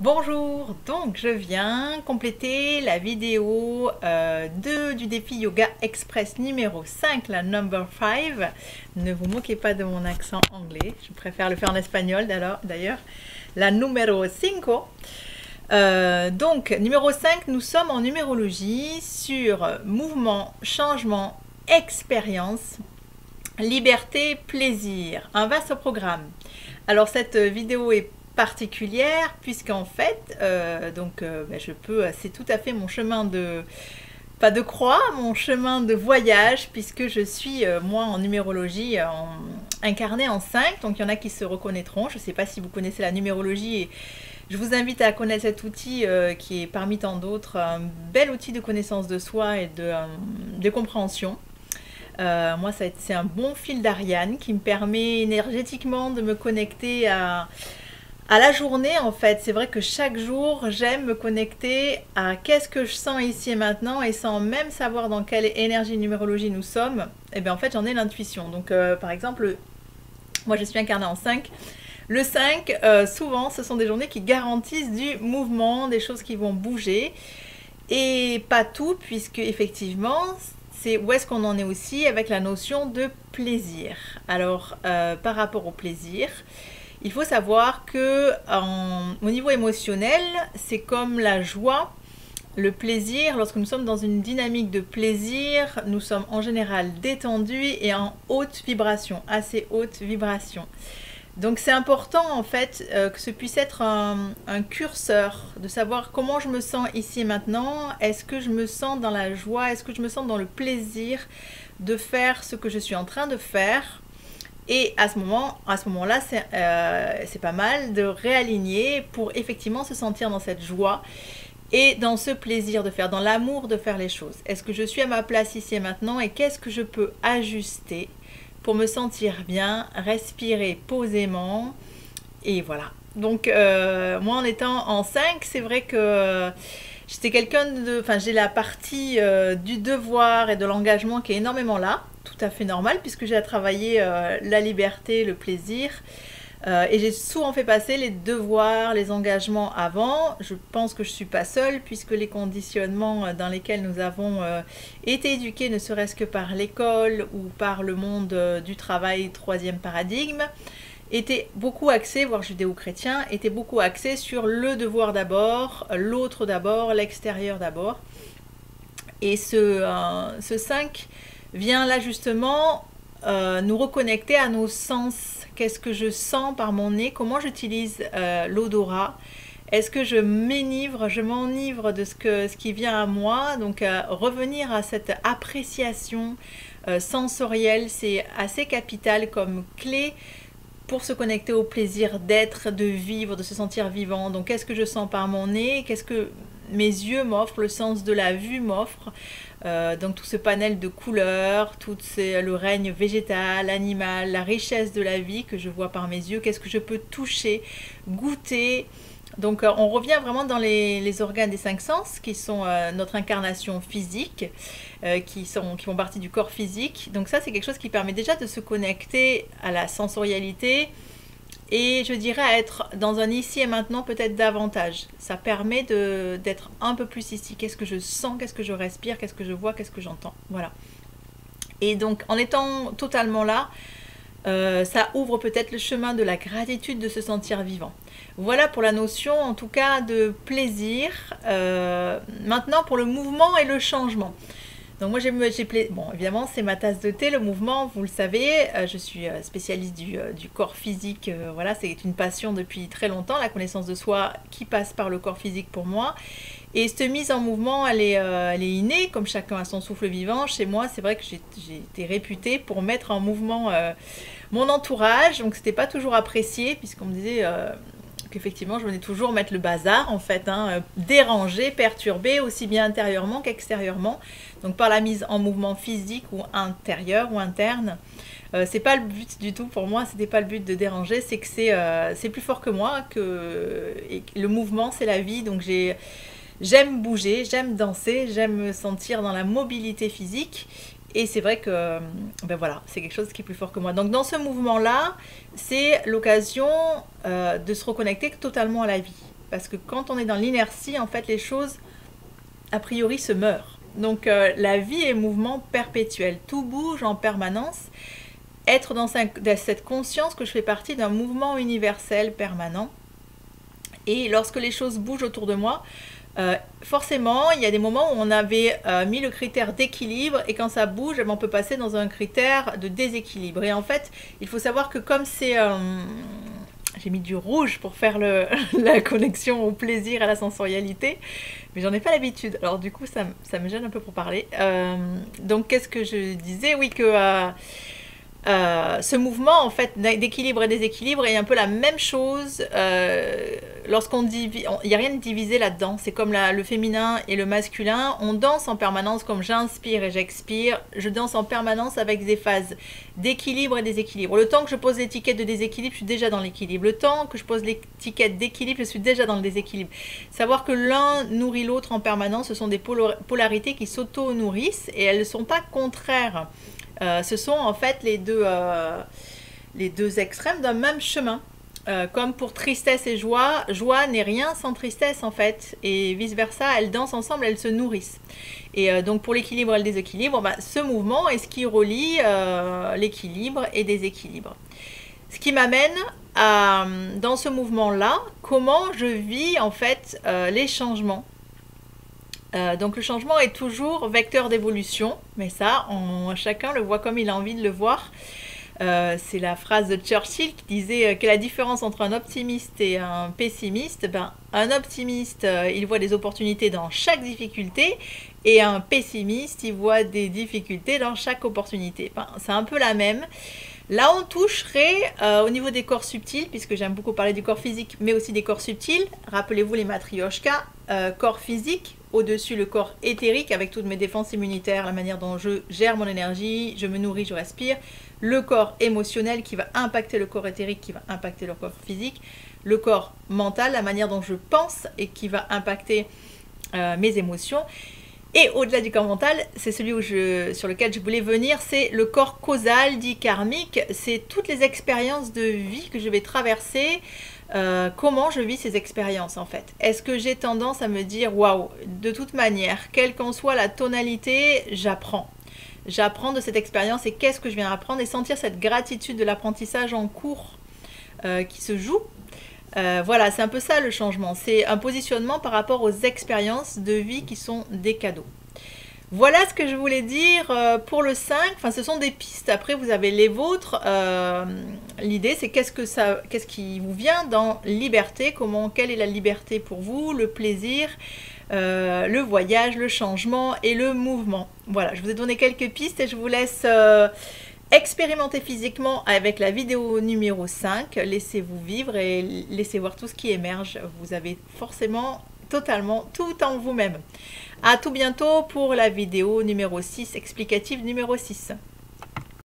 Bonjour, donc je viens compléter la vidéo du défi Yoga Express numéro 5, la number 5. Ne vous moquez pas de mon accent anglais, je préfère le faire en espagnol d'ailleurs. La numéro 5. Donc, numéro 5, nous sommes en numérologie sur mouvement, changement, expérience, liberté, plaisir. Un vaste programme. Alors, cette vidéo est particulière puisqu'en fait c'est tout à fait mon chemin de pas de croix, mon chemin de voyage, puisque je suis moi en numérologie incarnée en 5. Donc il y en a qui se reconnaîtront. Je ne sais pas si vous connaissez la numérologie, et je vous invite à connaître cet outil qui est parmi tant d'autres un bel outil de connaissance de soi et de compréhension. Moi, c'est un bon fil d'Ariane qui me permet énergétiquement de me connecter à la journée. En fait, c'est vrai que chaque jour, j'aime me connecter à qu'est-ce que je sens ici et maintenant, et sans même savoir dans quelle énergie numérologie nous sommes, et bien en fait, j'en ai l'intuition. Donc, par exemple, moi, je suis incarnée en 5. Le 5, souvent, ce sont des journées qui garantissent du mouvement, des choses qui vont bouger, et pas tout, puisque effectivement, c'est où est-ce qu'on en est aussi avec la notion de plaisir. Alors, par rapport au plaisir, il faut savoir que au niveau émotionnel, c'est comme la joie, le plaisir. Lorsque nous sommes dans une dynamique de plaisir, nous sommes en général détendus et en haute vibration, assez haute vibration. Donc c'est important en fait que ce puisse être un curseur, de savoir comment je me sens ici et maintenant. Est-ce que je me sens dans la joie? Est-ce que je me sens dans le plaisir de faire ce que je suis en train de faire? Et à ce moment-là, c'est pas mal de réaligner pour effectivement se sentir dans cette joie et dans ce plaisir de faire, dans l'amour de faire les choses. Est-ce que je suis à ma place ici et maintenant, et qu'est-ce que je peux ajuster pour me sentir bien, respirer posément, et voilà. Donc moi, en étant en 5, c'est vrai que j'étais quelqu'un de... Enfin, j'ai la partie du devoir et de l'engagement qui est énormément là, tout à fait normal, puisque j'ai à travailler la liberté, le plaisir. Et j'ai souvent fait passer les devoirs, les engagements avant. Je pense que je ne suis pas seule, puisque les conditionnements dans lesquels nous avons été éduqués, ne serait-ce que par l'école ou par le monde du travail, troisième paradigme, était beaucoup axé, voire judéo-chrétien, était beaucoup axé sur le devoir d'abord, l'autre d'abord, l'extérieur d'abord. Et ce 5 vient là justement nous reconnecter à nos sens. Qu'est-ce que je sens par mon nez? Comment j'utilise l'odorat? Est-ce que je m'enivre de ce qui vient à moi? Donc revenir à cette appréciation sensorielle, c'est assez capital comme clé pour se connecter au plaisir d'être, de vivre, de se sentir vivant. Donc qu'est-ce que je sens par mon nez? Qu'est-ce que mes yeux m'offrent, le sens de la vue m'offre? Donc tout ce panel de couleurs, le règne végétal, animal, la richesse de la vie que je vois par mes yeux. Qu'est-ce que je peux toucher, goûter? Donc on revient vraiment dans les organes des 5 sens, qui sont notre incarnation physique, qui font partie du corps physique. Donc ça, c'est quelque chose qui permet déjà de se connecter à la sensorialité, et je dirais à être dans un ici et maintenant peut-être davantage. Ça permet d'être un peu plus ici. Qu'est-ce que je sens? Qu'est-ce que je respire? Qu'est-ce que je vois? Qu'est-ce que j'entends? Voilà. Et donc en étant totalement là, ça ouvre peut-être le chemin de la gratitude, de se sentir vivant. Voilà pour la notion en tout cas de plaisir. Maintenant pour le mouvement et le changement. Donc moi bon, évidemment c'est ma tasse de thé, le mouvement, vous le savez, je suis spécialiste du corps physique, voilà, c'est une passion depuis très longtemps, la connaissance de soi qui passe par le corps physique pour moi. Et cette mise en mouvement, elle est innée, comme chacun a son souffle vivant. Chez moi, c'est vrai que j'ai été réputée pour mettre en mouvement mon entourage, donc c'était pas toujours apprécié, puisqu'on me disait qu'effectivement je venais toujours mettre le bazar en fait, déranger, perturber, aussi bien intérieurement qu'extérieurement, donc par la mise en mouvement physique ou intérieur ou interne. C'est pas le but du tout pour moi, c'était pas le but de déranger, c'est que c'est plus fort que moi, et le mouvement c'est la vie, donc j'aime bouger, j'aime danser, j'aime me sentir dans la mobilité physique. Et c'est vrai que ben voilà, c'est quelque chose qui est plus fort que moi. Donc dans ce mouvement-là, c'est l'occasion de se reconnecter totalement à la vie. parce que quand on est dans l'inertie, en fait, les choses, a priori, se meurent. Donc, la vie est mouvement perpétuel. Tout bouge en permanence. Être dans cette conscience que je fais partie d'un mouvement universel permanent. Et lorsque les choses bougent autour de moi, forcément, il y a des moments où on avait mis le critère d'équilibre et quand ça bouge, on peut passer dans un critère de déséquilibre. Et en fait, il faut savoir que comme c'est... j'ai mis du rouge pour faire la connexion au plaisir, à la sensorialité, mais j'en ai pas l'habitude. Alors du coup, ça me gêne un peu pour parler. Donc, qu'est-ce que je disais? Oui, que... ce mouvement en fait d'équilibre et déséquilibre est un peu la même chose lorsqu'on divise, il n'y a rien de divisé là-dedans, c'est comme le féminin et le masculin, on danse en permanence comme j'inspire et j'expire, je danse en permanence avec des phases d'équilibre et déséquilibre. Le temps que je pose l'étiquette de déséquilibre, je suis déjà dans l'équilibre. Le temps que je pose l'étiquette d'équilibre, je suis déjà dans le déséquilibre. Savoir que l'un nourrit l'autre en permanence, ce sont des polarités qui s'auto-nourrissent et elles ne sont pas contraires. Ce sont en fait les deux extrêmes d'un même chemin. Comme pour tristesse et joie, joie n'est rien sans tristesse en fait, et vice versa, elles dansent ensemble, elles se nourrissent. Et donc pour l'équilibre et le déséquilibre, ce mouvement est ce qui relie l'équilibre et déséquilibre. Ce qui m'amène dans ce mouvement-là, comment je vis en fait les changements. Donc le changement est toujours vecteur d'évolution, mais ça, chacun le voit comme il a envie de le voir. C'est la phrase de Churchill qui disait quelle est la différence entre un optimiste et un pessimiste. Un optimiste, il voit des opportunités dans chaque difficulté, et un pessimiste, il voit des difficultés dans chaque opportunité. C'est un peu la même. Là, on toucherait au niveau des corps subtils, puisque j'aime beaucoup parler du corps physique, mais aussi des corps subtils. Rappelez-vous les matrioshkas, corps physique, au-dessus le corps éthérique, avec toutes mes défenses immunitaires, la manière dont je gère mon énergie, je me nourris, je respire. Le corps émotionnel qui va impacter le corps éthérique, qui va impacter le corps physique. Le corps mental, la manière dont je pense et qui va impacter mes émotions. Et au-delà du corps mental, c'est celui sur lequel je voulais venir, c'est le corps causal, dit karmique. C'est toutes les expériences de vie que je vais traverser, comment je vis ces expériences en fait. Est-ce que j'ai tendance à me dire, waouh, de toute manière, quelle qu'en soit la tonalité, j'apprends. J'apprends de cette expérience et qu'est-ce que je viens apprendre et sentir cette gratitude de l'apprentissage en cours qui se joue. Voilà, c'est un peu ça le changement. C'est un positionnement par rapport aux expériences de vie qui sont des cadeaux. Voilà ce que je voulais dire pour le 5. Enfin, ce sont des pistes. Après, vous avez les vôtres. L'idée, c'est qu'est-ce qui vous vient dans liberté. Quelle est la liberté pour vous, le plaisir, le voyage, le changement et le mouvement. Voilà, je vous ai donné quelques pistes et je vous laisse... expérimentez physiquement avec la vidéo numéro 5, laissez-vous vivre et laissez voir tout ce qui émerge. Vous avez forcément totalement tout en vous-même. À tout bientôt pour la vidéo numéro 6, explicative numéro 6.